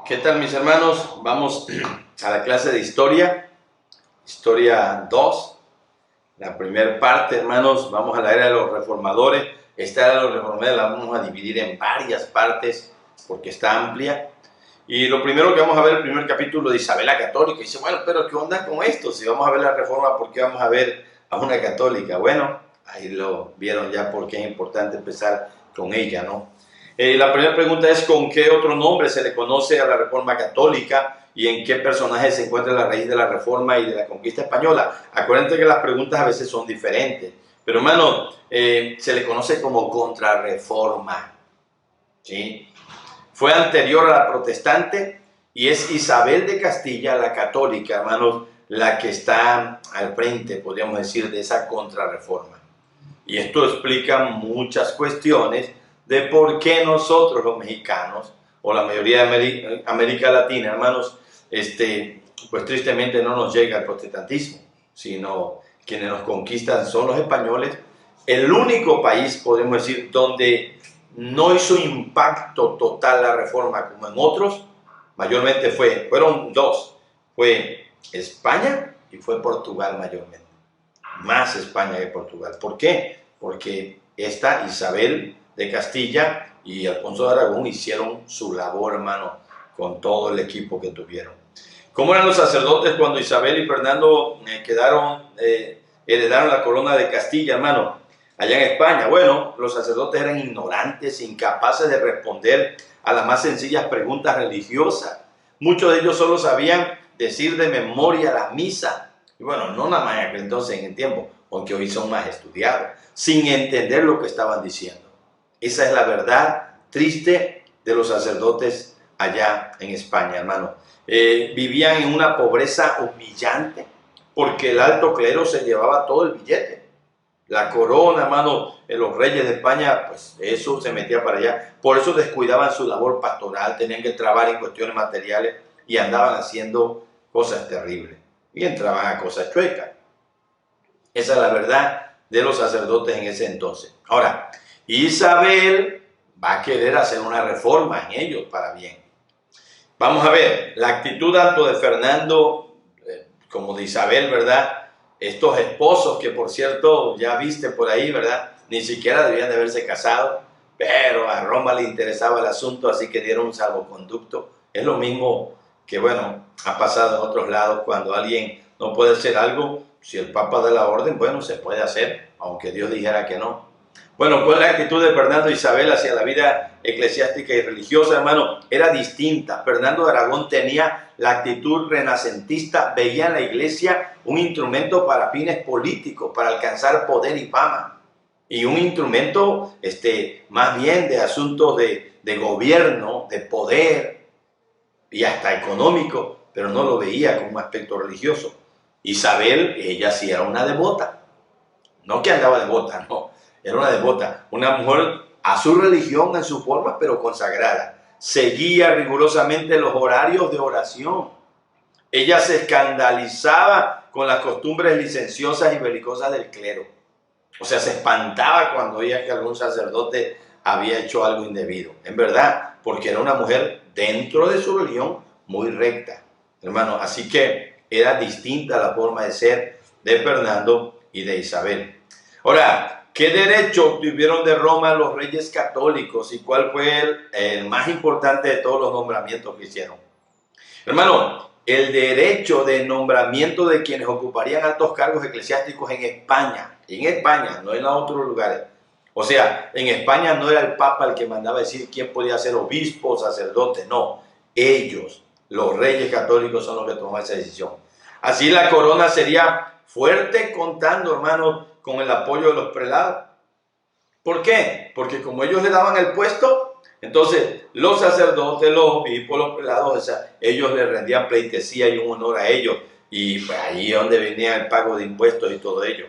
¿Qué tal, mis hermanos? Vamos a la clase de Historia 2. La primera parte, hermanos, vamos a la era de los reformadores. Esta era de los reformadores la vamos a dividir en varias partes porque está amplia. Y lo primero que vamos a ver, el primer capítulo de Isabel la Católica. Y dice, bueno, pero ¿qué onda con esto? Si vamos a ver la reforma, ¿por qué vamos a ver a una católica? Bueno, ahí lo vieron ya porque es importante empezar con ella, ¿no? La primera pregunta es ¿con qué otro nombre se le conoce a la Reforma Católica y en qué personaje se encuentra la raíz de la Reforma y de la conquista española? Acuérdense que las preguntas a veces son diferentes, pero hermano, se le conoce como Contrarreforma, ¿sí? Fue anterior a la protestante y es Isabel de Castilla, la católica, hermanos, la que está al frente, podríamos decir, de esa Contrarreforma. Y esto explica muchas cuestiones de por qué nosotros los mexicanos, o la mayoría de América Latina, hermanos, pues tristemente no nos llega el protestantismo, sino quienes nos conquistan son los españoles. El único país, podemos decir, donde no hizo impacto total la reforma como en otros, mayormente fueron dos, fue España y fue Portugal mayormente, más España que Portugal. ¿Por qué? Porque esta Isabel de Castilla y Alfonso de Aragón hicieron su labor, hermano, con todo el equipo que tuvieron. ¿Cómo eran los sacerdotes cuando Isabel y Fernando heredaron la corona de Castilla, hermano, allá en España? Bueno, los sacerdotes eran ignorantes, incapaces de responder a las más sencillas preguntas religiosas. Muchos de ellos solo sabían decir de memoria la misa. Y bueno, no nada más entonces en el tiempo, aunque hoy son más estudiados, sin entender lo que estaban diciendo. Esa es la verdad triste de los sacerdotes allá en España, hermano. Vivían en una pobreza humillante porque el alto clero se llevaba todo el billete. La corona, hermano, los reyes de España, pues eso se metía para allá. Por eso descuidaban su labor pastoral, tenían que trabajar en cuestiones materiales y andaban haciendo cosas terribles. Y entraban a cosas chuecas. Esa es la verdad de los sacerdotes en ese entonces. Ahora, Isabel va a querer hacer una reforma en ellos para bien. Vamos a ver, la actitud tanto de Fernando como de Isabel, ¿verdad? Estos esposos que, por cierto, ya viste por ahí, ¿verdad? Ni siquiera debían de haberse casado, pero a Roma le interesaba el asunto, así que dieron un salvoconducto. Es lo mismo que, bueno, ha pasado en otros lados cuando alguien no puede hacer algo. Si el Papa da la orden, bueno, se puede hacer, aunque Dios dijera que no. Bueno, pues la actitud de Fernando e Isabel hacia la vida eclesiástica y religiosa, hermano, era distinta. Fernando de Aragón tenía la actitud renacentista, veía en la iglesia un instrumento para fines políticos, para alcanzar poder y fama. Y un instrumento más bien de asuntos de gobierno, de poder y hasta económico, pero no lo veía como un aspecto religioso. Isabel, ella sí era una devota. No que andaba devota, no. Era una devota, una mujer a su religión, en su forma, pero consagrada. Seguía rigurosamente los horarios de oración. Ella se escandalizaba con las costumbres licenciosas y belicosas del clero. O sea, se espantaba cuando oía que algún sacerdote había hecho algo indebido. En verdad, porque era una mujer dentro de su religión muy recta, hermano. Así que era distinta la forma de ser de Fernando y de Isabel. Ahora, ¿qué derecho obtuvieron de Roma los reyes católicos y cuál fue el más importante de todos los nombramientos que hicieron? Hermano, el derecho de nombramiento de quienes ocuparían altos cargos eclesiásticos en España, no en otros lugares. O sea, en España no era el Papa el que mandaba decir quién podía ser obispo o sacerdote, no. Ellos, los reyes católicos, son los que toman esa decisión. Así la corona sería fuerte contando, hermanos, con el apoyo de los prelados. ¿Por qué? Porque como ellos le daban el puesto, entonces los sacerdotes, los obispos, los prelados, o sea, ellos le rendían pleitesía y un honor a ellos. Y pues ahí es donde venía el pago de impuestos y todo ello.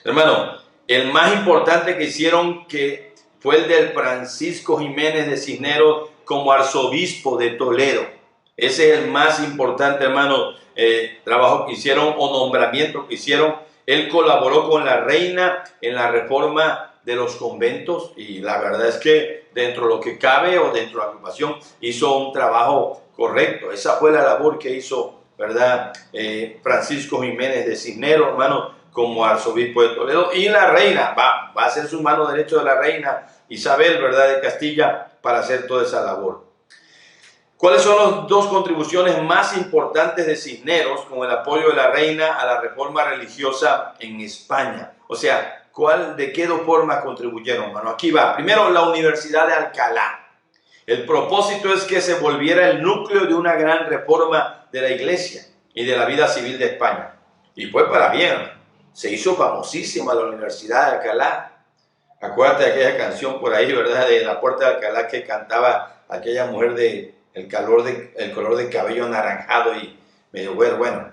Hermano, el más importante que hicieron que fue el del Francisco Jiménez de Cisneros como arzobispo de Toledo. Ese es el más importante, hermano, trabajo que hicieron o nombramiento que hicieron. Él colaboró con la reina en la reforma de los conventos, y la verdad es que dentro de lo que cabe o dentro de la agrupación hizo un trabajo correcto. Esa fue la labor que hizo, ¿verdad? Francisco Jiménez de Cisneros, hermano, como arzobispo de Toledo, y la reina, va a ser su mano derecha de la reina Isabel, ¿verdad?, de Castilla, para hacer toda esa labor. ¿Cuáles son las dos contribuciones más importantes de Cisneros con el apoyo de la reina a la reforma religiosa en España? O sea, ¿de qué dos formas contribuyeron, hermano? Aquí va. Primero, la Universidad de Alcalá. El propósito es que se volviera el núcleo de una gran reforma de la iglesia y de la vida civil de España. Y fue para bien. Se hizo famosísima la Universidad de Alcalá. Acuérdate de aquella canción por ahí, ¿verdad? De La Puerta de Alcalá, que cantaba aquella mujer de el color de cabello anaranjado y medio bueno.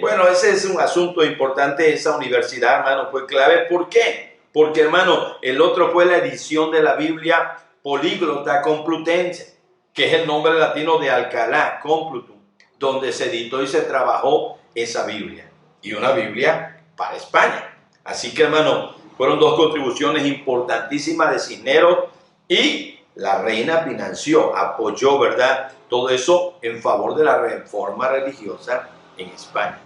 Bueno, ese es un asunto importante. Esa universidad, hermano, fue clave. ¿Por qué? Porque, hermano, el otro fue la edición de la Biblia Políglota Complutense, que es el nombre latino de Alcalá, Complutum, donde se editó y se trabajó esa Biblia. Y una Biblia para España. Así que, hermano, fueron dos contribuciones importantísimas de Cisneros, y la reina financió, apoyó, ¿verdad?, todo eso en favor de la reforma religiosa en España.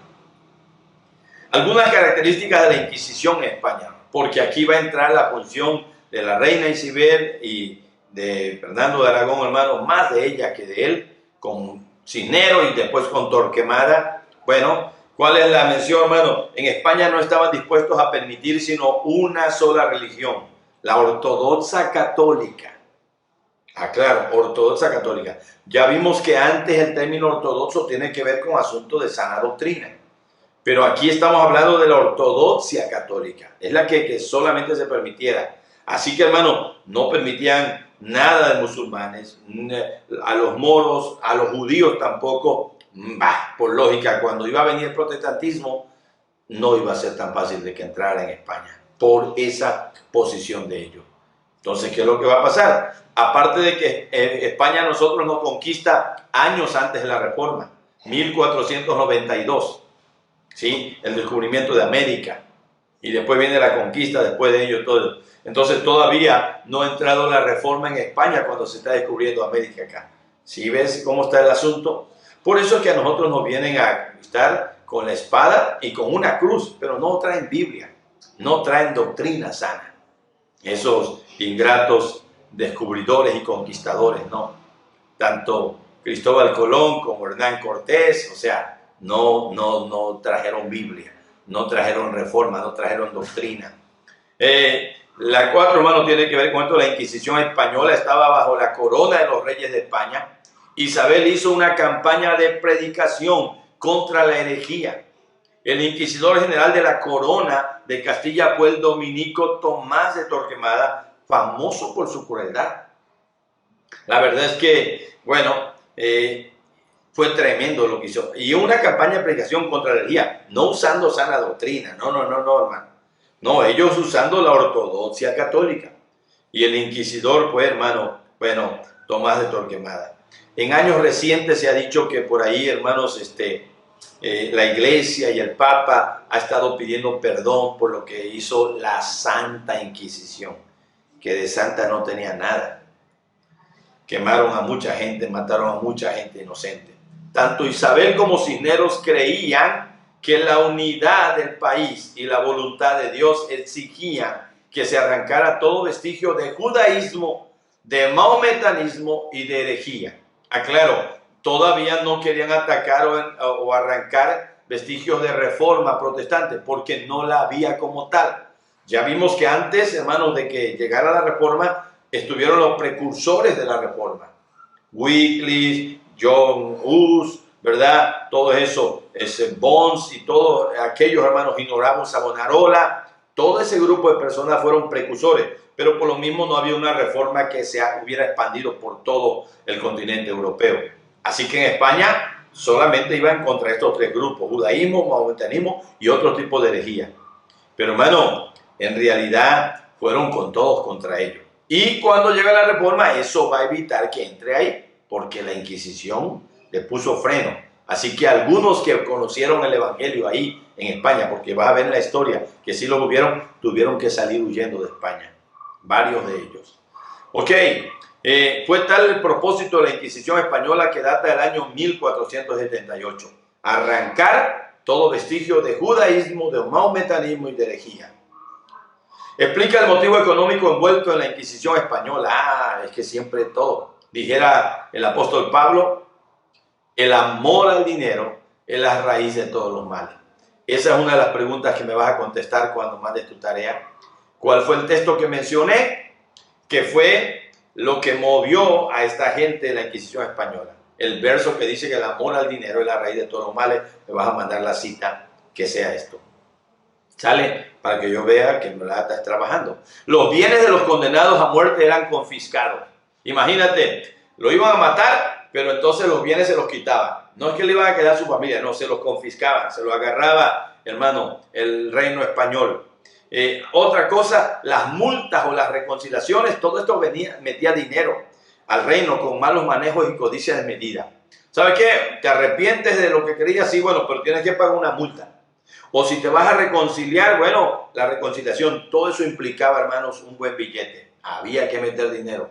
Algunas características de la Inquisición en España, porque aquí va a entrar la función de la reina Isabel y de Fernando de Aragón, hermano, más de ella que de él, con Cisneros y después con Torquemada. Bueno, ¿cuál es la mención, hermano? En España no estaban dispuestos a permitir sino una sola religión, la ortodoxa católica. Claro, ortodoxa católica. Ya vimos que antes el término ortodoxo tiene que ver con asuntos de sana doctrina. Pero aquí estamos hablando de la ortodoxia católica. Es la que solamente se permitiera. Así que, hermano, no permitían nada de musulmanes, a los moros, a los judíos tampoco. Por lógica, cuando iba a venir el protestantismo, no iba a ser tan fácil de que entrara en España, por esa posición de ellos. Entonces, ¿qué es lo que va a pasar? Aparte de que España a nosotros nos conquista años antes de la Reforma, 1492, ¿sí? El descubrimiento de América, y después viene la conquista, después de ello todo. Entonces todavía no ha entrado la Reforma en España cuando se está descubriendo América acá. ¿Sí ves cómo está el asunto? Por eso es que a nosotros nos vienen a conquistar con la espada y con una cruz, pero no traen Biblia, no traen doctrina sana. Esos ingratos descubridores y conquistadores, ¿no? Tanto Cristóbal Colón como Hernán Cortés, o sea, no trajeron Biblia, no trajeron reforma, no trajeron doctrina. La cuatro, hermano, tiene que ver con esto. La Inquisición española estaba bajo la corona de los reyes de España. Isabel hizo una campaña de predicación contra la herejía. El inquisidor general de la corona de Castilla fue el dominico Tomás de Torquemada, famoso por su crueldad. La verdad es que, bueno, fue tremendo lo que hizo. Y una campaña de predicación contra la herejía, no usando sana doctrina, no, hermano. No, ellos usando la ortodoxia católica. Y el inquisidor fue, hermano, bueno, Tomás de Torquemada. En años recientes se ha dicho que por ahí, hermanos, la iglesia y el Papa ha estado pidiendo perdón por lo que hizo la Santa Inquisición, que de santa no tenía nada. Quemaron a mucha gente, mataron a mucha gente inocente. Tanto Isabel como Cisneros creían que la unidad del país y la voluntad de Dios exigían que se arrancara todo vestigio de judaísmo, de mahometanismo y de herejía. Aclaro, todavía no querían atacar o arrancar vestigios de reforma protestante, porque no la había como tal. Ya vimos que antes, hermanos, de que llegara la reforma, estuvieron los precursores de la reforma. Wycliffe, John Hus, ¿verdad? Todo eso, Bones y todos aquellos hermanos, ignoramos Savonarola, todo ese grupo de personas fueron precursores, pero por lo mismo no había una reforma que se hubiera expandido por todo el continente europeo. Así que en España solamente iban contra estos tres grupos, judaísmo, mahometanismo y otro tipo de herejía. Pero hermano, en realidad fueron con todos contra ellos. Y cuando llega la reforma, eso va a evitar que entre ahí, porque la Inquisición le puso freno. Así que algunos que conocieron el evangelio ahí en España, porque vas a ver en la historia que sí lo tuvieron que salir huyendo de España, varios de ellos. Ok, fue tal el propósito de la Inquisición española que data del año 1478, arrancar todo vestigio de judaísmo, de mahometanismo y de herejía. Explica el motivo económico envuelto en la Inquisición española. Es que siempre todo, dijera el apóstol Pablo, el amor al dinero es la raíz de todos los males. Esa es una de las preguntas que me vas a contestar cuando mandes tu tarea. ¿Cuál fue el texto que mencioné? Que fue lo que movió a esta gente de la Inquisición española. El verso que dice que el amor al dinero es la raíz de todos los males. Me vas a mandar la cita que sea esto. ¿Sale? Para que yo vea que en verdad estás trabajando. Los bienes de los condenados a muerte eran confiscados. Imagínate, lo iban a matar, pero entonces los bienes se los quitaban. No es que le iban a quedar a su familia, no, se los confiscaban, se los agarraba, hermano, el reino español. Otra cosa, las multas o las reconciliaciones, todo esto metía dinero al reino con malos manejos y codicia desmedida. ¿Sabes qué? Te arrepientes de lo que querías, sí, bueno, pero tienes que pagar una multa. O si te vas a reconciliar, bueno, la reconciliación, todo eso implicaba, hermanos, un buen billete. Había que meter dinero.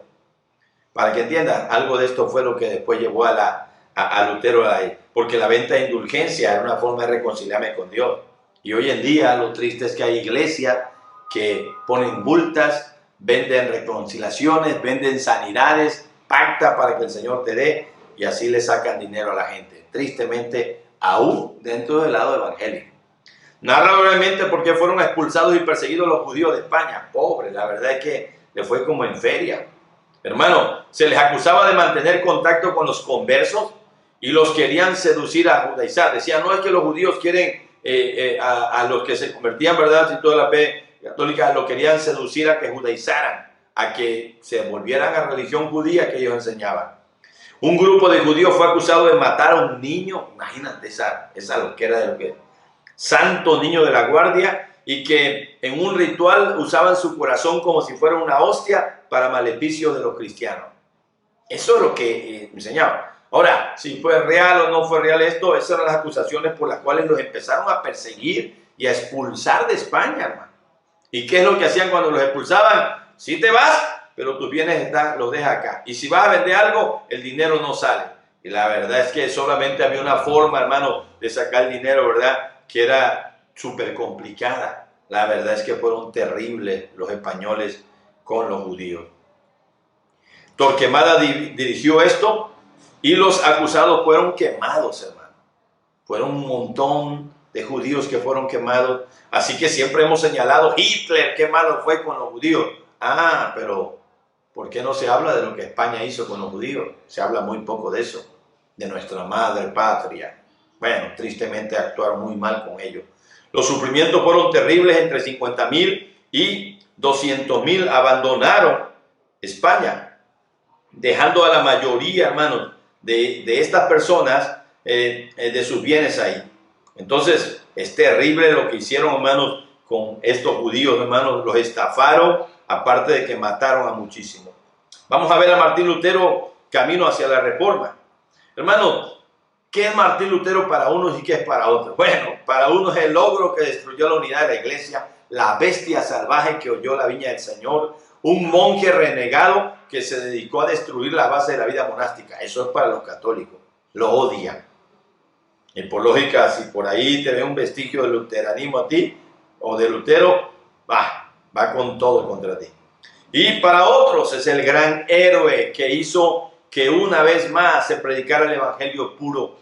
Para que entiendan, algo de esto fue lo que después llevó a Lutero ahí. Porque la venta de indulgencia era una forma de reconciliarme con Dios. Y hoy en día lo triste es que hay iglesias que ponen multas, venden reconciliaciones, venden sanidades, pacta para que el Señor te dé y así le sacan dinero a la gente. Tristemente, aún dentro del lado evangélico. Narra brevemente por qué fueron expulsados y perseguidos los judíos de España. Pobre, la verdad es que le fue como en feria. Hermano, se les acusaba de mantener contacto con los conversos y los querían seducir a judaizar. Decían, no es que los judíos quieren a los que se convertían, ¿verdad? Si toda la fe católica lo querían seducir a que judaizaran, a que se volvieran a la religión judía que ellos enseñaban. Un grupo de judíos fue acusado de matar a un niño. Imagínate esa loquera de lo que santo niño de la guardia, y que en un ritual usaban su corazón como si fuera una hostia para maleficio de los cristianos. Eso es lo que enseñaba. Ahora, si fue real o no fue real esto, esas eran las acusaciones por las cuales los empezaron a perseguir y a expulsar de España, hermano. ¿Y qué es lo que hacían cuando los expulsaban? Si te vas, pero tus bienes los dejas acá. Y si vas a vender algo, el dinero no sale. Y la verdad es que solamente había una forma, hermano, de sacar el dinero, ¿verdad?, que era súper complicada. La verdad es que fueron terribles los españoles con los judíos. Torquemada dirigió esto y los acusados fueron quemados, hermano. Fueron un montón de judíos que fueron quemados. Así que siempre hemos señalado, Hitler, qué malo fue con los judíos. Pero ¿por qué no se habla de lo que España hizo con los judíos? Se habla muy poco de eso, de nuestra madre patria. Bueno, tristemente actuaron muy mal con ellos. Los sufrimientos fueron terribles. Entre 50,000 y 200,000 abandonaron España, dejando a la mayoría, hermanos, de estas personas de sus bienes ahí. Entonces, es terrible lo que hicieron, hermanos, con estos judíos, hermanos. Los estafaron, aparte de que mataron a muchísimos. Vamos a ver a Martín Lutero camino hacia la Reforma. Hermanos, ¿qué es Martín Lutero para unos y qué es para otros? Bueno, para unos es el logro que destruyó la unidad de la iglesia, la bestia salvaje que oyó la viña del Señor, un monje renegado que se dedicó a destruir la base de la vida monástica. Eso es para los católicos, lo odian. Y por lógica, si por ahí te ve un vestigio de luteranismo a ti, o de Lutero, va con todo contra ti. Y para otros es el gran héroe que hizo que una vez más se predicara el evangelio puro,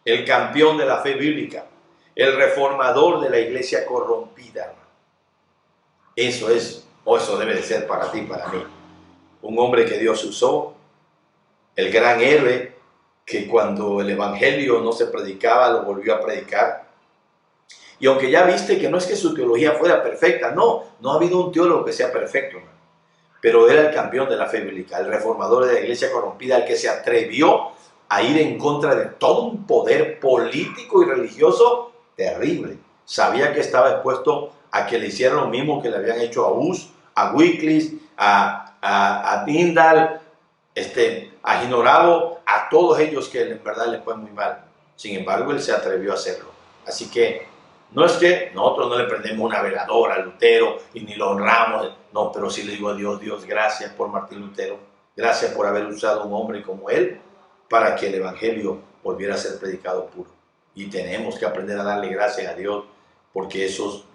el campeón de la fe bíblica, el reformador de la iglesia corrompida. Eso es, o eso debe de ser para ti, para mí. Un hombre que Dios usó, el gran héroe que cuando el evangelio no se predicaba, lo volvió a predicar. Y aunque ya viste que no es que su teología fuera perfecta, no ha habido un teólogo que sea perfecto, hermano. Pero era el campeón de la fe bíblica, el reformador de la iglesia corrompida, el que se atrevió a ir en contra de todo un poder político y religioso terrible. Sabía que estaba expuesto a que le hicieran lo mismo que le habían hecho a Hus, a Wycliffe, a Tyndale, a Ginorabo, a todos ellos que en verdad les fue muy mal. Sin embargo, él se atrevió a hacerlo. Así que no es que nosotros no le prendemos una veladora a Lutero y ni lo honramos. No, pero sí le digo a Dios, Dios, gracias por Martín Lutero. Gracias por haber usado un hombre como él para que el evangelio volviera a ser predicado puro. Y tenemos que aprender a darle gracias a Dios porque esos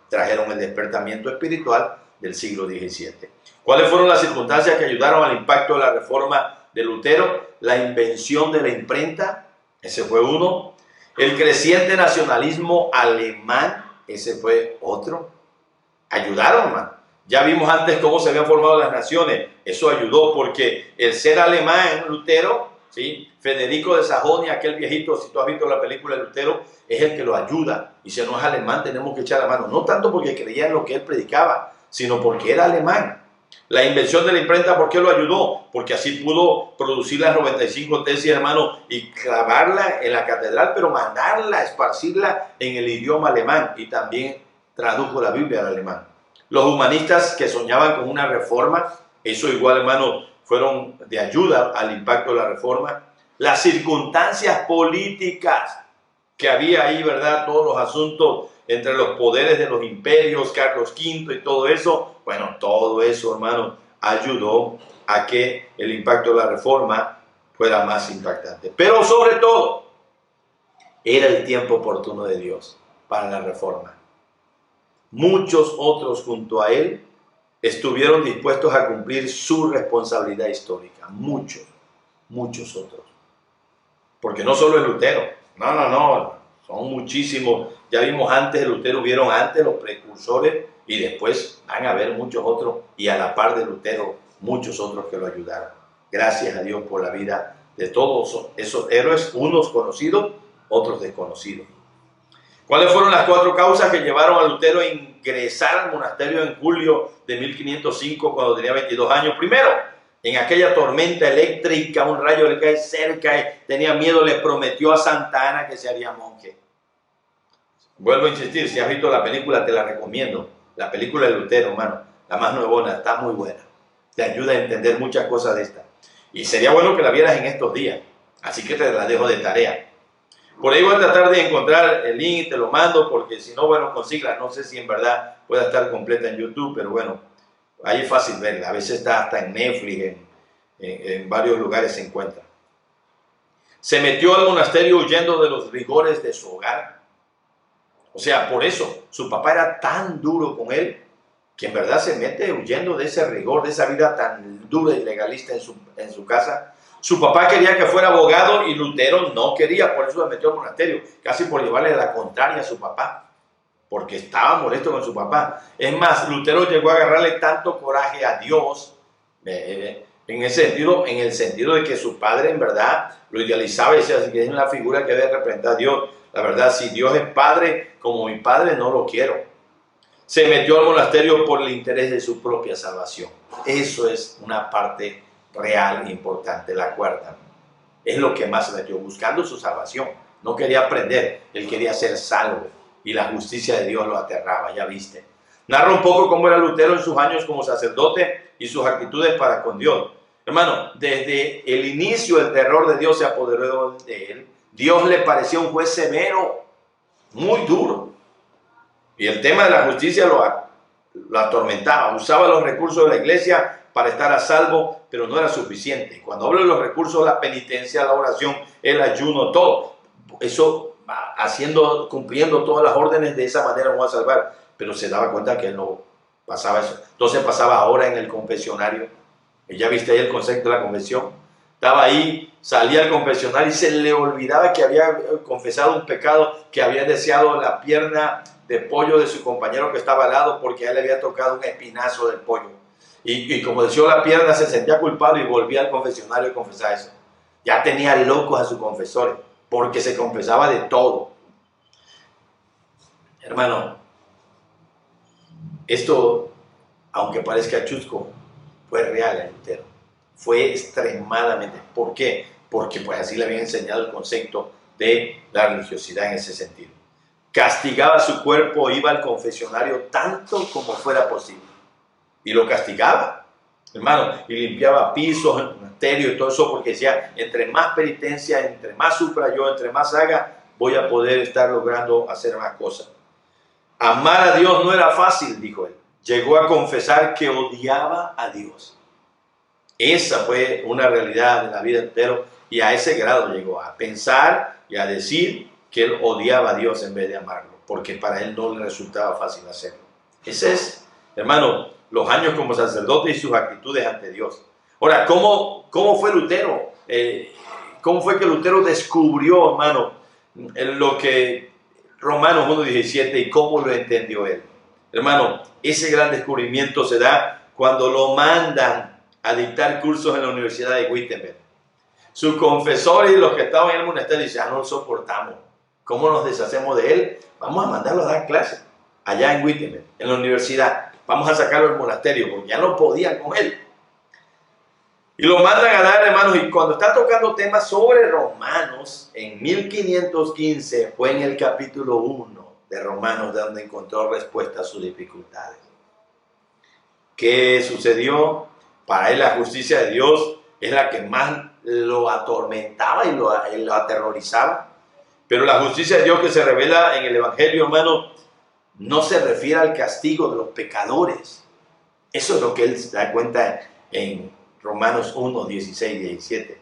trajeron el despertamiento espiritual del siglo XVII. ¿Cuáles fueron las circunstancias que ayudaron al impacto de la reforma de Lutero? La invención de la imprenta, ese fue uno. El creciente nacionalismo alemán, ese fue otro. Ayudaron, hermano. Ya vimos antes cómo se habían formado las naciones. Eso ayudó porque el ser alemán, Lutero, ¿sí? Federico de Sajonia, aquel viejito, si tú has visto la película de Lutero, es el que lo ayuda. Y si no es alemán, tenemos que echar la mano. No tanto porque creía en lo que él predicaba, sino porque era alemán. La invención de la imprenta, ¿por qué lo ayudó? Porque así pudo producir las 95 tesis, hermano, y clavarla en la catedral, pero mandarla, esparcirla en el idioma alemán. Y también tradujo la Biblia al alemán. Los humanistas que soñaban con una reforma, eso igual, hermano, fueron de ayuda al impacto de la reforma. Las circunstancias políticas que había ahí, ¿verdad? Todos los asuntos entre los poderes de los imperios, Carlos V y todo eso. Bueno, todo eso, hermano, ayudó a que el impacto de la reforma fuera más impactante. Pero sobre todo, era el tiempo oportuno de Dios para la reforma. Muchos otros junto a él estuvieron dispuestos a cumplir su responsabilidad histórica. Muchos otros. Porque no solo es Lutero. No. Son muchísimos. Ya vimos antes de Lutero, hubieron antes los precursores y después van a haber muchos otros. Y a la par de Lutero, muchos otros que lo ayudaron. Gracias a Dios por la vida de todos esos héroes, unos conocidos, otros desconocidos. ¿Cuáles fueron las 4 causas que llevaron a Lutero a ingresar al monasterio en julio de 1505 cuando tenía 22 años? Primero, en aquella tormenta eléctrica, un rayo le cae cerca y tenía miedo, le prometió a Santa Ana que se haría monje. Vuelvo a insistir, si has visto la película te la recomiendo. La película de Lutero, hermano, la más nuevona, está muy buena. Te ayuda a entender muchas cosas de esta. Y sería bueno que la vieras en estos días. Así que te la dejo de tarea. Por ahí voy a tratar de encontrar el link, te lo mando, porque si no, bueno, consigla. No sé si en verdad pueda estar completa en YouTube, pero bueno, ahí es fácil verla. A veces está hasta en Netflix, en varios lugares se encuentra. Se metió al monasterio huyendo de los rigores de su hogar. O sea, por eso su papá era tan duro con él, que en verdad se mete huyendo de ese rigor, de esa vida tan dura y legalista en su casa. Su papá quería que fuera abogado y Lutero no quería, por eso se metió al monasterio, casi por llevarle la contraria a su papá, porque estaba molesto con su papá. Es más, Lutero llegó a agarrarle tanto coraje a Dios, en el sentido de que su padre en verdad lo idealizaba y decía que es una figura que debe representar a Dios. La verdad, si Dios es padre, como mi padre no lo quiero. Se metió al monasterio por el interés de su propia salvación. Eso es una parte real e importante, la cuarta. Es lo que más se metió, buscando su salvación. No quería aprender, él quería ser salvo y la justicia de Dios lo aterraba, ya viste. Narra un poco cómo era Lutero en sus años como sacerdote y sus actitudes para con Dios. Hermano, desde el inicio el terror de Dios se apoderó de él. Dios le parecía un juez severo, muy duro. Y el tema de la justicia lo atormentaba. Usaba los recursos de la iglesia para estar a salvo, pero no era suficiente. Cuando hablo de los recursos, la penitencia, la oración, el ayuno, todo. Eso, cumpliendo todas las órdenes, de esa manera no va a salvar. Pero se daba cuenta que él no pasaba eso. Entonces pasaba ahora en el confesionario. Ya viste ahí el concepto de la confesión. Estaba ahí, salía al confesionario y se le olvidaba que había confesado un pecado, que había deseado la pierna de pollo de su compañero que estaba al lado porque a él le había tocado un espinazo del pollo. Y como deseó la pierna, se sentía culpable y volvía al confesionario y confesaba eso. Ya tenía locos a sus confesores porque se confesaba de todo. Hermano, esto, aunque parezca chusco, fue real en Lutero. Fue extremadamente. ¿Por qué? Porque pues así le habían enseñado el concepto de la religiosidad en ese sentido. Castigaba su cuerpo, iba al confesionario tanto como fuera posible. Y lo castigaba, hermano, y limpiaba pisos, monasterio y todo eso, porque decía, entre más penitencia, entre más sufra yo, entre más haga, voy a poder estar logrando hacer más cosas. Amar a Dios no era fácil, dijo él. Llegó a confesar que odiaba a Dios. Esa fue una realidad de la vida entera, y a ese grado llegó a pensar y a decir que él odiaba a Dios en vez de amarlo, porque para él no le resultaba fácil hacerlo. Ese es, hermano, los años como sacerdote y sus actitudes ante Dios. Ahora, ¿cómo fue Lutero? ¿Cómo fue que Lutero descubrió, hermano, lo que Romanos 1:17 y cómo lo entendió él? Hermano, ese gran descubrimiento se da cuando lo mandan a dictar cursos en la Universidad de Wittenberg. Sus confesores y los que estaban en el monasterio dicen, no lo soportamos. ¿Cómo nos deshacemos de él? Vamos a mandarlo a dar clases allá en Wittenberg, en la universidad. Vamos a sacarlo del monasterio porque ya no podían con él. Y lo mandan a dar, hermanos, y cuando está tocando temas sobre Romanos, en 1515 fue en el capítulo 1 de Romanos donde encontró respuesta a sus dificultades. ¿Qué sucedió? Para él la justicia de Dios es la que más lo atormentaba y lo aterrorizaba. Pero la justicia de Dios que se revela en el Evangelio, hermano, no se refiere al castigo de los pecadores. Eso es lo que él se da cuenta en Romanos 1, 16 y 17.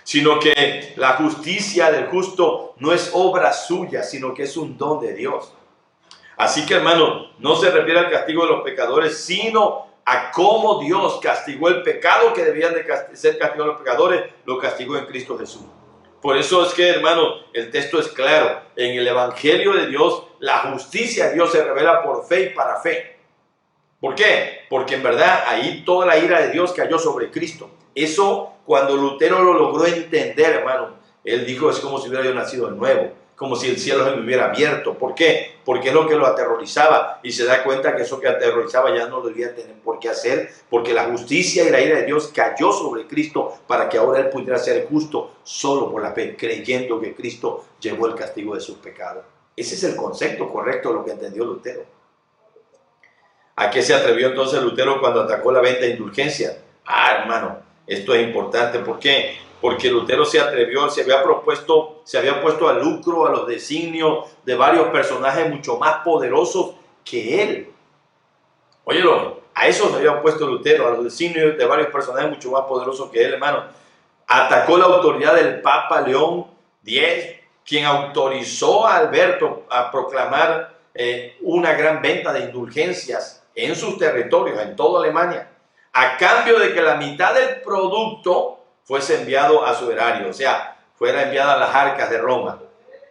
Sino que la justicia del justo no es obra suya, sino que es un don de Dios. Así que, hermano, no se refiere al castigo de los pecadores, sino a cómo Dios castigó el pecado que debían de ser castigados los pecadores, lo castigó en Cristo Jesús. Por eso es que, hermano, el texto es claro. En el Evangelio de Dios, la justicia de Dios se revela por fe y para fe. ¿Por qué? Porque en verdad ahí toda la ira de Dios cayó sobre Cristo. Eso, cuando Lutero lo logró entender, hermano, él dijo, es como si hubiera yo nacido de nuevo, como si el cielo se me hubiera abierto. ¿Por qué? Porque es lo que lo aterrorizaba, y se da cuenta que eso que aterrorizaba ya no lo debía tener por qué hacer, porque la justicia y la ira de Dios cayó sobre Cristo para que ahora él pudiera ser justo solo por la fe, creyendo que Cristo llevó el castigo de sus pecados. Ese es el concepto correcto de lo que entendió Lutero. ¿A qué se atrevió entonces Lutero cuando atacó la venta de indulgencia? Hermano, esto es importante. ¿Por qué? Porque Lutero se atrevió, se había puesto al lucro, a los designios de varios personajes mucho más poderosos que él. Óyelo, a eso se había puesto Lutero, a los designios de varios personajes mucho más poderosos que él, hermano. Atacó la autoridad del Papa León X, quien autorizó a Alberto a proclamar una gran venta de indulgencias en sus territorios, en toda Alemania, a cambio de que la mitad del producto fuese enviado a su erario, o sea, fuera enviada a las arcas de Roma.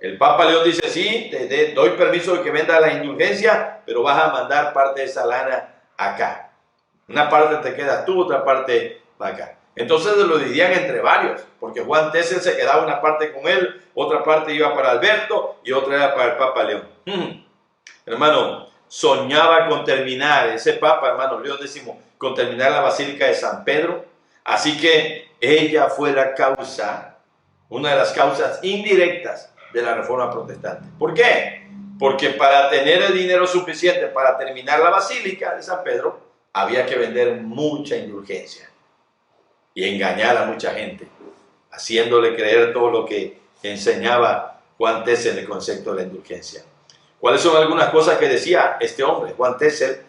El Papa León dice, sí, te doy permiso de que venda la indulgencia, pero vas a mandar parte de esa lana acá. Una parte te quedas tú, otra parte va acá. Entonces lo dividían entre varios, porque Juan Tessel se quedaba una parte con él, otra parte iba para Alberto y otra era para el Papa León. Hermano, soñaba con terminar, ese Papa, hermano, León X, con terminar la Basílica de San Pedro. Así que ella fue la causa, una de las causas indirectas de la Reforma Protestante. ¿Por qué? Porque para tener el dinero suficiente para terminar la Basílica de San Pedro, había que vender mucha indulgencia y engañar a mucha gente, haciéndole creer todo lo que enseñaba Juan Tessel, el concepto de la indulgencia. ¿Cuáles son algunas cosas que decía este hombre, Juan Tessel,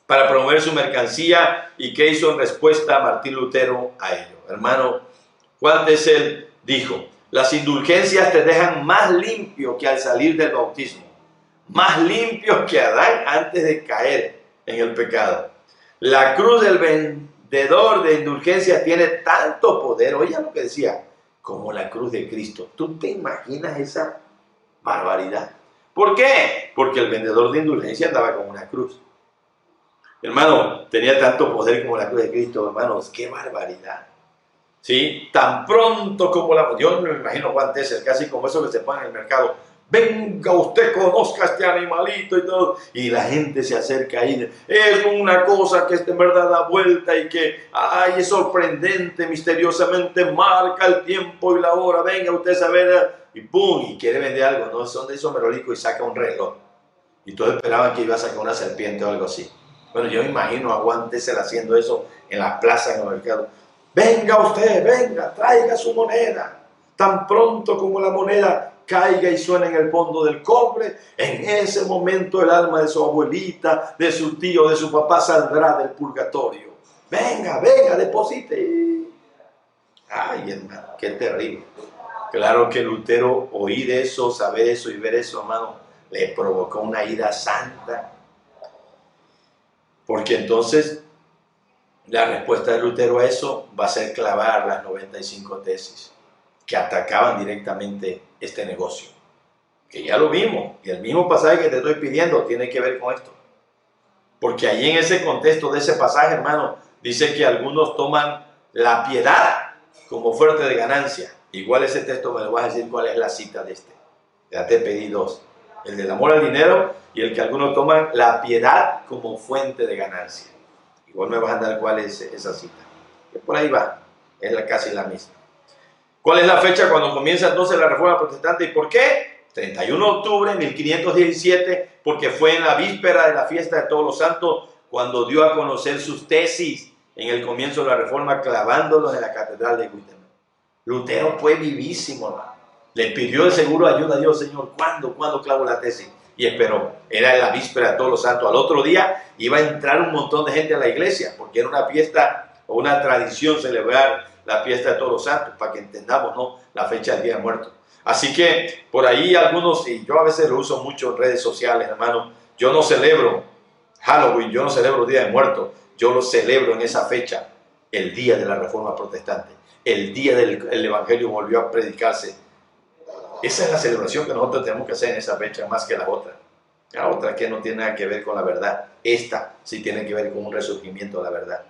para promover su mercancía, y qué hizo en respuesta Martín Lutero a ello? Hermano, Juan Tessel dijo, las indulgencias te dejan más limpio que al salir del bautismo, más limpio que Adán antes de caer en el pecado. La cruz del vendedor de indulgencias tiene tanto poder, oiga lo que decía, como la cruz de Cristo. ¿Tú te imaginas esa barbaridad? ¿Por qué? Porque el vendedor de indulgencia andaba con una cruz. Hermano, tenía tanto poder como la cruz de Cristo, hermanos, qué barbaridad. ¿Sí? Tan pronto como yo me imagino Juan Tessel, casi como eso que se pone en el mercado. Venga, usted conozca este animalito y todo. Y la gente se acerca ahí. Es una cosa que en verdad da vuelta y que es sorprendente, misteriosamente marca el tiempo y la hora. Venga usted a saber. Y pum, y quiere vender algo. No, son de esos merolicos y saca un reloj. Y todos esperaban que iba a sacar una serpiente o algo así. Bueno, yo me imagino a Juan Tessel haciendo eso en la plaza, en el mercado. venga usted, venga, traiga su moneda. Tan pronto como la moneda caiga y suena en el fondo del cobre, en ese momento el alma de su abuelita, de su tío, de su papá saldrá del purgatorio. Venga, venga, deposite. Ay, hermano, qué terrible. Claro que Lutero oír eso, saber eso y ver eso, hermano, le provocó una ira santa. Porque entonces la respuesta de Lutero a eso va a ser clavar las 95 tesis que atacaban directamente este negocio. Que ya lo vimos, y el mismo pasaje que te estoy pidiendo tiene que ver con esto. Porque ahí en ese contexto de ese pasaje, hermano, dice que algunos toman la piedad como fuente de ganancia. Igual ese texto me lo vas a decir cuál es la cita de este. Ya te pedí dos. El del amor al dinero y el que algunos toman la piedad como fuente de ganancia. Igual me vas a dar cuál es esa cita. Que por ahí va, es casi la misma. ¿Cuál es la fecha cuando comienza entonces la Reforma Protestante y por qué? 31 de octubre de 1517, porque fue en la víspera de la fiesta de Todos los Santos cuando dio a conocer sus tesis en el comienzo de la Reforma, clavándolos en la Catedral de Wittenberg. Lutero fue vivísimo, hermano. Le pidió de seguro ayuda a Dios, Señor, ¿cuándo clavo la tesis? Y esperó. Era en la víspera de Todos los Santos. Al otro día iba a entrar un montón de gente a la iglesia, porque era una fiesta o una tradición celebrar la fiesta de Todos los Santos, para que entendamos, ¿no?, la fecha del Día de Muertos. Así que por ahí algunos, y yo a veces lo uso mucho en redes sociales, hermano, yo no celebro Halloween, yo no celebro el Día de Muertos, yo lo celebro en esa fecha, el día de la Reforma Protestante, el día del Evangelio volvió a predicarse. Esa es la celebración que nosotros tenemos que hacer en esa fecha, más que la otra. La otra que no tiene nada que ver con la verdad, esta sí tiene que ver con un resurgimiento de la verdad.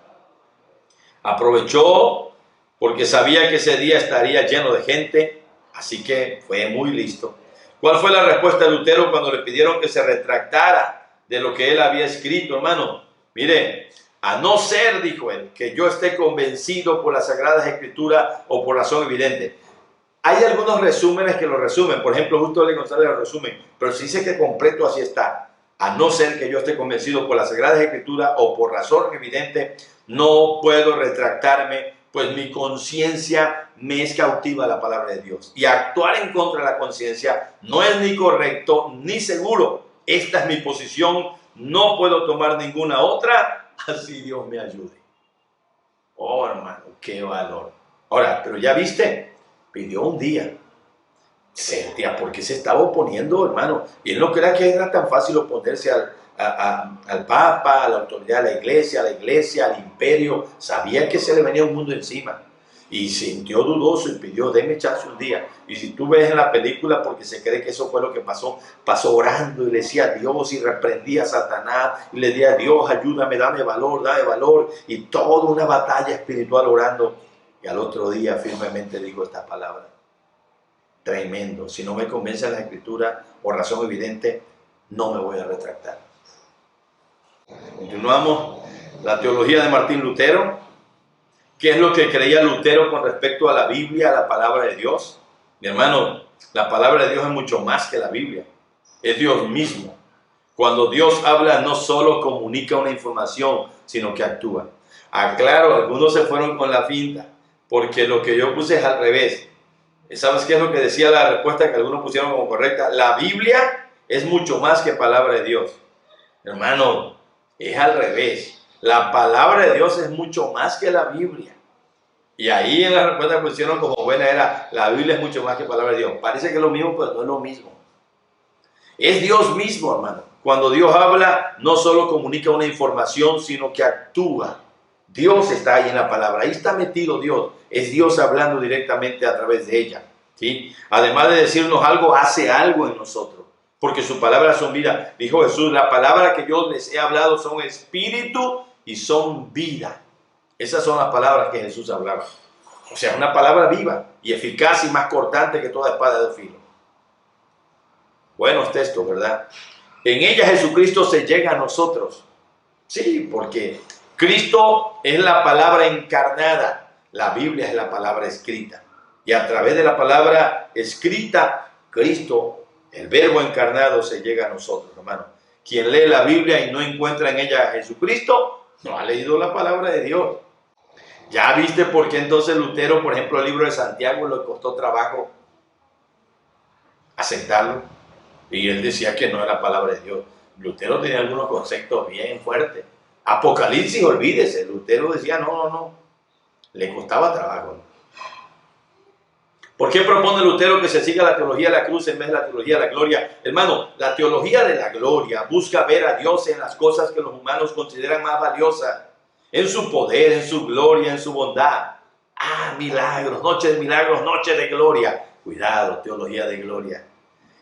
Aprovechó porque sabía que ese día estaría lleno de gente, así que fue muy listo. ¿Cuál fue la respuesta de Lutero cuando le pidieron que se retractara de lo que él había escrito, hermano? Mire, a no ser, dijo él, que yo esté convencido por las Sagradas Escrituras o por razón evidente. Hay algunos resúmenes que lo resumen, por ejemplo, Justo L. González lo resumen, pero si dice que completo así está. A no ser que yo esté convencido por las Sagradas Escrituras o por razón evidente, no puedo retractarme, pues mi conciencia me es cautiva a la palabra de Dios. Y actuar en contra de la conciencia no es ni correcto ni seguro. Esta es mi posición, no puedo tomar ninguna otra, así Dios me ayude. Oh, hermano, qué valor. Ahora, pero ya viste, pidió un día. ¿Por qué se estaba oponiendo, hermano? Y él no creía que era tan fácil oponerse al Papa, a la autoridad de la iglesia, al imperio. Sabía que se le venía un mundo encima. Y sintió dudoso y pidió, déme chance un día. Y si tú ves en la película, porque se cree que eso fue lo que pasó, pasó orando y le decía a Dios y reprendía a Satanás y le decía a Dios, ayúdame, dame valor. Y toda una batalla espiritual orando. Y al otro día firmemente dijo esta palabra. Tremendo. Si no me convence la escritura o razón evidente, no me voy a retractar. Continuamos. La teología de Martín Lutero. ¿Qué es lo que creía Lutero con respecto a la Biblia, a la palabra de Dios? Mi hermano, la palabra de Dios es mucho más que la Biblia. Es Dios mismo. Cuando Dios habla, no solo comunica una información, sino que actúa. Claro, algunos se fueron con la finta, porque lo que yo puse es al revés. ¿Sabes qué es lo que decía la respuesta que algunos pusieron como correcta? La Biblia es mucho más que palabra de Dios. Hermano, es al revés. La palabra de Dios es mucho más que la Biblia. Y ahí en la respuesta que pusieron como buena era, la Biblia es mucho más que palabra de Dios. Parece que es lo mismo, pero no es lo mismo. Es Dios mismo, hermano. Cuando Dios habla, no solo comunica una información, sino que actúa. Dios está ahí en la palabra, ahí está metido Dios, es Dios hablando directamente a través de ella, ¿sí? Además de decirnos algo, hace algo en nosotros, porque sus palabras son vida. Dijo Jesús, la palabra que yo les he hablado son espíritu y son vida. Esas son las palabras que Jesús hablaba. O sea, una palabra viva y eficaz y más cortante que toda espada de dos filos. Buenos textos, ¿verdad? En ella Jesucristo se llega a nosotros. Sí, porque Cristo es la palabra encarnada, la Biblia es la palabra escrita. Y a través de la palabra escrita, Cristo, el verbo encarnado, se llega a nosotros, hermano. Quien lee la Biblia y no encuentra en ella a Jesucristo, no ha leído la palabra de Dios. ¿Ya viste por qué entonces Lutero, por ejemplo, el libro de Santiago le costó trabajo aceptarlo? Y él decía que no era palabra de Dios. Lutero tenía algunos conceptos bien fuertes. Apocalipsis, olvídese. Lutero decía no, no, no. Le costaba trabajo. ¿Por qué propone Lutero que se siga la teología de la cruz en vez de la teología de la gloria? Hermano, la teología de la gloria busca ver a Dios en las cosas que los humanos consideran más valiosas, en su poder, en su gloria, en su bondad. Ah, milagros, noche de gloria. Cuidado, teología de gloria.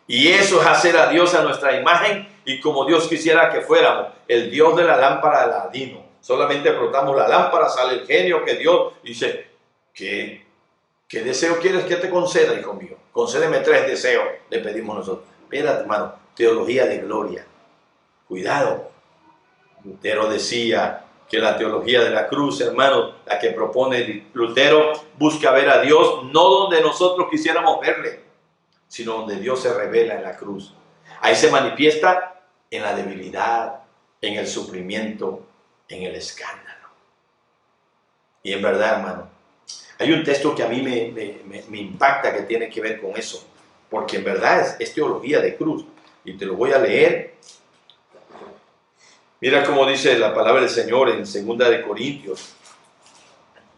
Y eso es hacer a Dios a nuestra imagen y como Dios quisiera que fuéramos. El Dios de la lámpara de Aladino. Solamente frotamos la lámpara, sale el genio que Dios dice, ¿qué deseo quieres que te conceda, hijo mío? Concédeme 3 deseos, le pedimos nosotros. Espérate, hermano, teología de gloria. Cuidado. Lutero decía que la teología de la cruz, hermano, la que propone Lutero, busca ver a Dios no donde nosotros quisiéramos verle, sino donde Dios se revela en la cruz. Ahí se manifiesta en la debilidad, en el sufrimiento, en el escándalo. Y en verdad, hermano, hay un texto que a mí me impacta que tiene que ver con eso, porque en verdad es teología de cruz. Y te lo voy a leer. Mira cómo dice la palabra del Señor en 2 de Corintios.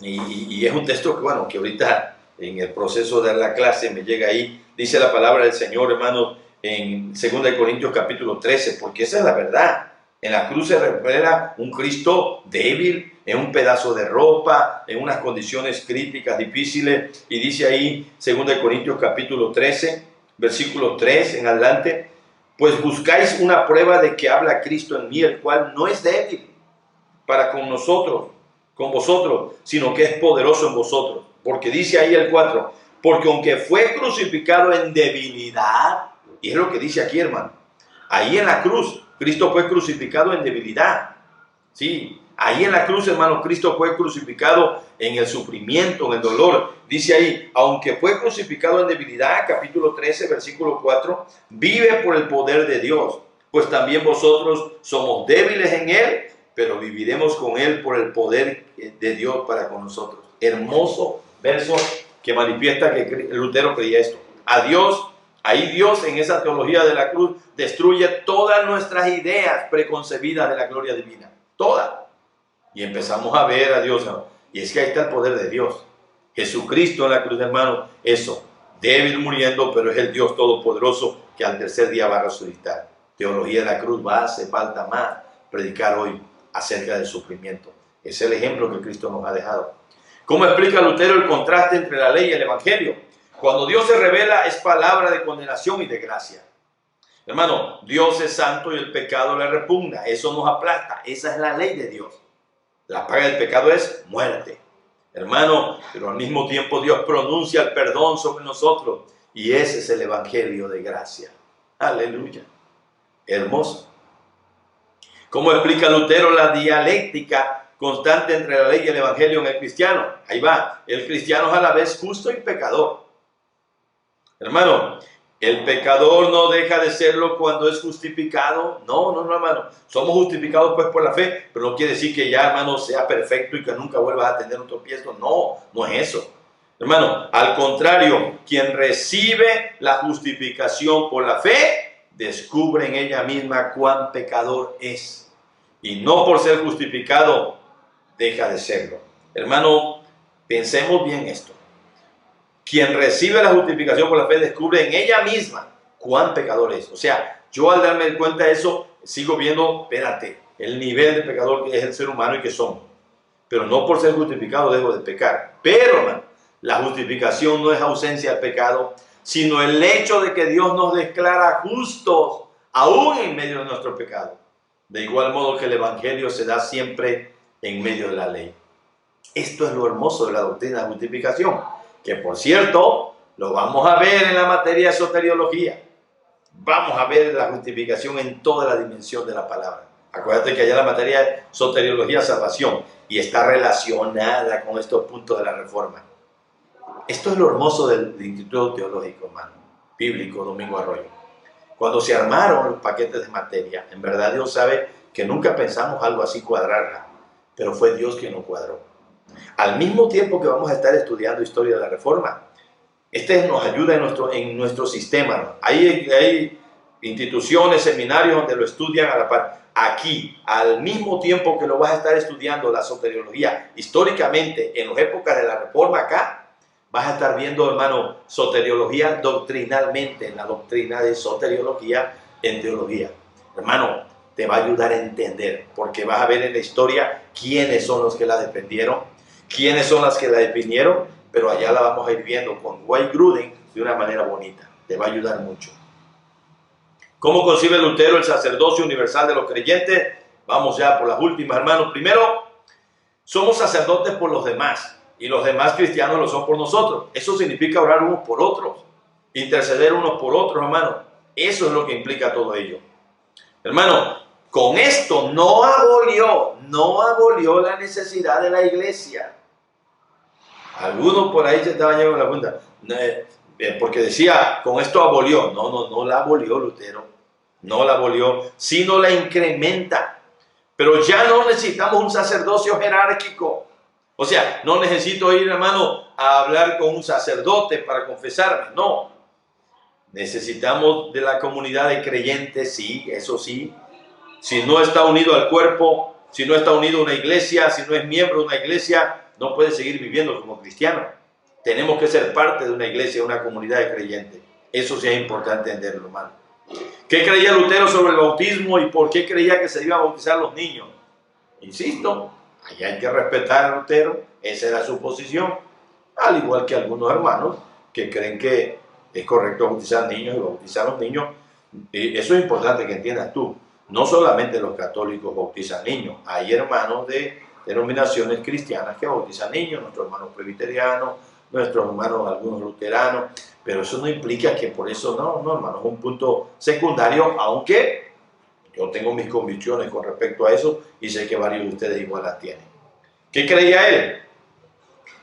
Y es un texto que, bueno, que ahorita en el proceso de dar la clase me llega ahí. Dice la palabra del Señor, hermano, en 2 de Corintios capítulo 13, porque esa es la verdad. En la cruz se revela un Cristo débil, en un pedazo de ropa, en unas condiciones críticas, difíciles. Y dice ahí, 2 de Corintios capítulo 13, versículo 3 en adelante, pues buscáis una prueba de que habla Cristo en mí, el cual no es débil para con vosotros, sino que es poderoso en vosotros. Porque dice ahí el 4, porque aunque fue crucificado en debilidad, y es lo que dice aquí, hermano, ahí en la cruz, Cristo fue crucificado en debilidad. Sí, ahí en la cruz, hermano, Cristo fue crucificado en el sufrimiento, en el dolor. Dice ahí, aunque fue crucificado en debilidad, capítulo 13, versículo 4, vive por el poder de Dios, pues también vosotros somos débiles en Él, pero viviremos con Él por el poder de Dios para con nosotros. Hermoso verso que manifiesta que Lutero creía esto. A Dios, ahí Dios en esa teología de la cruz destruye todas nuestras ideas preconcebidas de la gloria divina. Todas. Y empezamos a ver a Dios. Y es que ahí está el poder de Dios. Jesucristo en la cruz, hermano, eso, débil muriendo, pero es el Dios todopoderoso que al tercer día va a resucitar. Teología de la cruz hace falta más predicar hoy acerca del sufrimiento. Es el ejemplo que Cristo nos ha dejado. ¿Cómo explica Lutero el contraste entre la ley y el evangelio? Cuando Dios se revela es palabra de condenación y de gracia. Hermano, Dios es santo y el pecado le repugna. Eso nos aplasta. Esa es la ley de Dios. La paga del pecado es muerte. Hermano, pero al mismo tiempo Dios pronuncia el perdón sobre nosotros. Y ese es el evangelio de gracia. Aleluya. Hermoso. ¿Cómo explica Lutero la dialéctica constante entre la ley y el evangelio en el cristiano? Ahí va. El cristiano es a la vez justo y pecador. Hermano, el pecador no deja de serlo cuando es justificado. No, no, no, hermano. Somos justificados pues por la fe, pero no quiere decir que ya, hermano, sea perfecto y que nunca vuelvas a tener un tropiezo. No, no es eso. Hermano, al contrario, quien recibe la justificación por la fe, descubre en ella misma cuán pecador es. Y no por ser justificado, deja de serlo. Hermano, pensemos bien esto. Quien recibe la justificación por la fe descubre en ella misma cuán pecador es. O sea, yo al darme cuenta de eso, sigo viendo, espérate, el nivel de pecador que es el ser humano y que somos. Pero no por ser justificado dejo de pecar. Pero, hermano, la justificación no es ausencia del pecado, sino el hecho de que Dios nos declara justos aún en medio de nuestro pecado. De igual modo que el evangelio se da siempre en medio de la ley. Esto es lo hermoso de la doctrina de la justificación, que por cierto, lo vamos a ver en la materia de soteriología. Vamos a ver la justificación en toda la dimensión de la palabra. Acuérdate que allá la materia de soteriología es salvación y está relacionada con estos puntos de la reforma. Esto es lo hermoso del Instituto Teológico, hermano, bíblico Domingo Arroyo. Cuando se armaron los paquetes de materia, en verdad Dios sabe que nunca pensamos algo así cuadrarla, pero fue Dios quien lo cuadró. Al mismo tiempo que vamos a estar estudiando historia de la Reforma, este nos ayuda en nuestro sistema, ¿no? Hay instituciones, seminarios donde lo estudian a la par. Aquí, al mismo tiempo que lo vas a estar estudiando la soteriología históricamente en las épocas de la Reforma acá, vas a estar viendo, hermano, soteriología doctrinalmente, en la doctrina de soteriología en teología. Hermano, te va a ayudar a entender, porque vas a ver en la historia quiénes son los que la defendieron, quiénes son las que la definieron, pero allá la vamos a ir viendo con Wayne Grudem de una manera bonita. Te va a ayudar mucho. ¿Cómo concibe Lutero el sacerdocio universal de los creyentes? Vamos ya por las últimas, hermanos. Primero, somos sacerdotes por los demás y los demás cristianos lo son por nosotros. Eso significa orar unos por otros, interceder unos por otros, hermano. Eso es lo que implica todo ello. Hermano, con esto no abolió la necesidad de la iglesia. Algunos por ahí se estaban llevando la cuenta, porque decía, con esto abolió. No la abolió Lutero, no la abolió, sino la incrementa. Pero ya no necesitamos un sacerdocio jerárquico. O sea, no necesito ir, hermano, a hablar con un sacerdote para confesarme, no. Necesitamos de la comunidad de creyentes, sí, eso sí. Si no está unido al cuerpo, si no está unido a una iglesia, si no es miembro de una iglesia, no puede seguir viviendo como cristiano. Tenemos que ser parte de una iglesia, una comunidad de creyentes. Eso sí es importante entenderlo, hermano. ¿Qué creía Lutero sobre el bautismo y por qué creía que se iban a bautizar los niños? Insisto, ahí hay que respetar a Lutero, esa era su posición. Al igual que algunos hermanos que creen que es correcto bautizar niños y bautizar a los niños. Y eso es importante que entiendas tú. No solamente los católicos bautizan niños, hay hermanos de denominaciones cristianas que bautizan niños, nuestros hermanos presbiterianos, nuestros hermanos algunos luteranos, pero eso no implica que por eso no, hermanos, es un punto secundario, aunque yo tengo mis convicciones con respecto a eso y sé que varios de ustedes igual las tienen. ¿Qué creía él?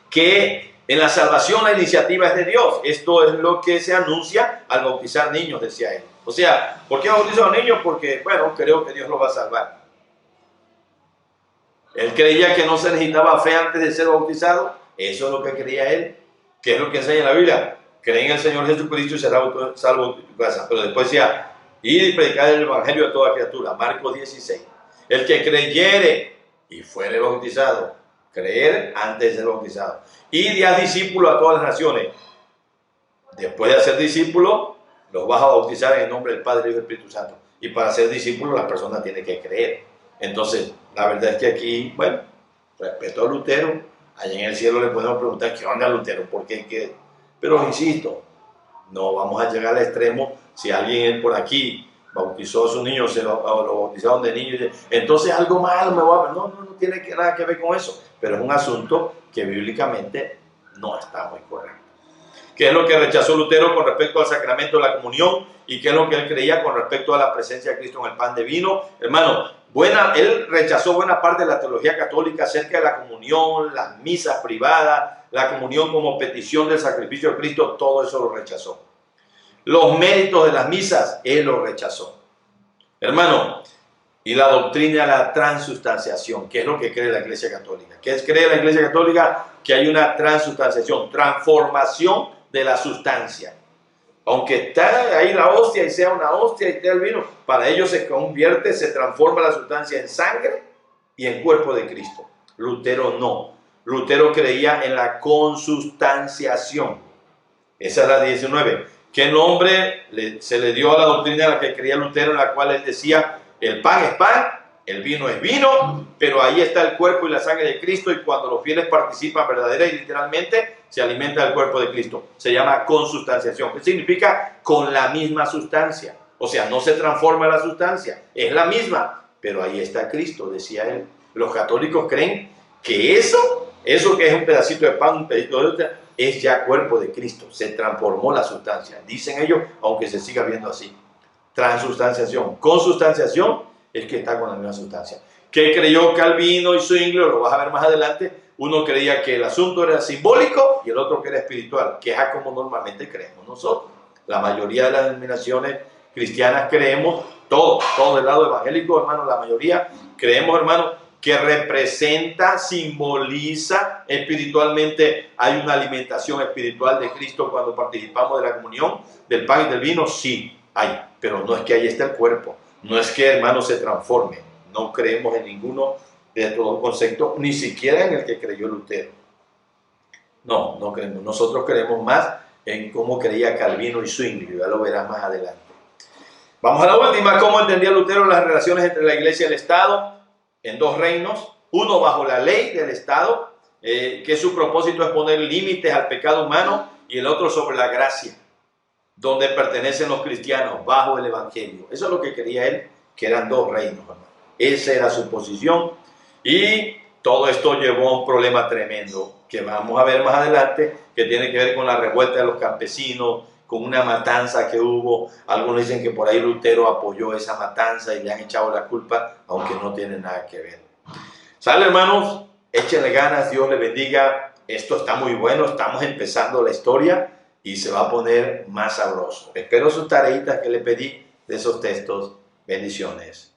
Que en la salvación la iniciativa es de Dios. Esto es lo que se anuncia al bautizar niños, decía él. O sea, ¿por qué bautizar a los niños? Porque, bueno, creo que Dios los va a salvar. Él creía que no se necesitaba fe antes de ser bautizado. Eso es lo que creía él. ¿Qué es lo que enseña la Biblia? Cree en el Señor Jesucristo y será salvo en tu casa. Pero después decía, id y predicad el evangelio a toda criatura. Marcos 16. El que creyere y fuere bautizado. Creer antes de ser bautizado. Y de discípulos a todas las naciones. Después de hacer discípulos, los vas a bautizar en el nombre del Padre y del Espíritu Santo. Y para ser discípulos, la persona tiene que creer. Entonces, la verdad es que aquí, bueno, respeto a Lutero. Allá en el cielo le podemos preguntar, ¿qué onda Lutero? ¿Por qué? ¿Qué? Pero insisto, no vamos a llegar al extremo. Si alguien por aquí bautizó a sus niños, lo bautizaron de niños, entonces algo malo me va a ver. No tiene nada que ver con eso. Pero es un asunto que bíblicamente no está muy correcto. ¿Qué es lo que rechazó Lutero con respecto al sacramento de la comunión? ¿Y qué es lo que él creía con respecto a la presencia de Cristo en el pan de vino? Hermano, él rechazó buena parte de la teología católica acerca de la comunión, las misas privadas, la comunión como petición del sacrificio de Cristo, todo eso lo rechazó. Los méritos de las misas, él lo rechazó. Hermano, y la doctrina de la transustanciación, ¿qué es lo que cree la Iglesia Católica? ¿Qué cree la Iglesia Católica? Que hay una transustanciación, transformación de la sustancia. Aunque está ahí la hostia y sea una hostia y esté el vino, para ellos se convierte, se transforma la sustancia en sangre y en cuerpo de Cristo. Lutero no. Lutero creía en la consustanciación. Esa es la 19. ¿Qué nombre se le dio a la doctrina a la que creía Lutero, en la cual él decía, el pan es pan, el vino es vino, pero ahí está el cuerpo y la sangre de Cristo, y cuando los fieles participan verdadera y literalmente, se alimenta el cuerpo de Cristo. Se llama consustanciación. ¿Qué significa? Con la misma sustancia. O sea, no se transforma la sustancia, es la misma, pero ahí está Cristo, decía él. Los católicos creen que eso que es un pedacito de pan, un pedacito de otra, es ya cuerpo de Cristo. Se transformó la sustancia. Dicen ellos, aunque se siga viendo así. Transustanciación. Consustanciación es que está con la misma sustancia. ¿Qué creyó Calvino y Zwingli? Lo vas a ver más adelante. Uno creía que el asunto era simbólico y el otro que era espiritual, que es como normalmente creemos nosotros. La mayoría de las denominaciones cristianas creemos, todo el lado evangélico, hermano, la mayoría creemos, hermano, que representa, simboliza espiritualmente. Hay una alimentación espiritual de Cristo cuando participamos de la comunión del pan y del vino, sí hay, pero no es que ahí esté el cuerpo, no es que, hermano, se transforme. No creemos en ninguno de estos dos conceptos, ni siquiera en el que creyó Lutero. No, no creemos. Nosotros creemos más en cómo creía Calvino y Zwingli, ya lo verás más adelante. Vamos a la última. ¿Cómo entendía Lutero las relaciones entre la iglesia y el Estado? En dos reinos, uno bajo la ley del Estado, que su propósito es poner límites al pecado humano, y el otro sobre la gracia, donde pertenecen los cristianos, bajo el Evangelio. Eso es lo que quería él, que eran dos reinos, hermano. Esa era su posición, y todo esto llevó a un problema tremendo, que vamos a ver más adelante, que tiene que ver con la revuelta de los campesinos, con una matanza que hubo. Algunos dicen que por ahí Lutero apoyó esa matanza y le han echado la culpa, aunque no tiene nada que ver. ¿Sale, hermanos? Échenle ganas, Dios les bendiga. Esto está muy bueno, estamos empezando la historia y se va a poner más sabroso. Espero sus tareitas que le pedí de esos textos. Bendiciones.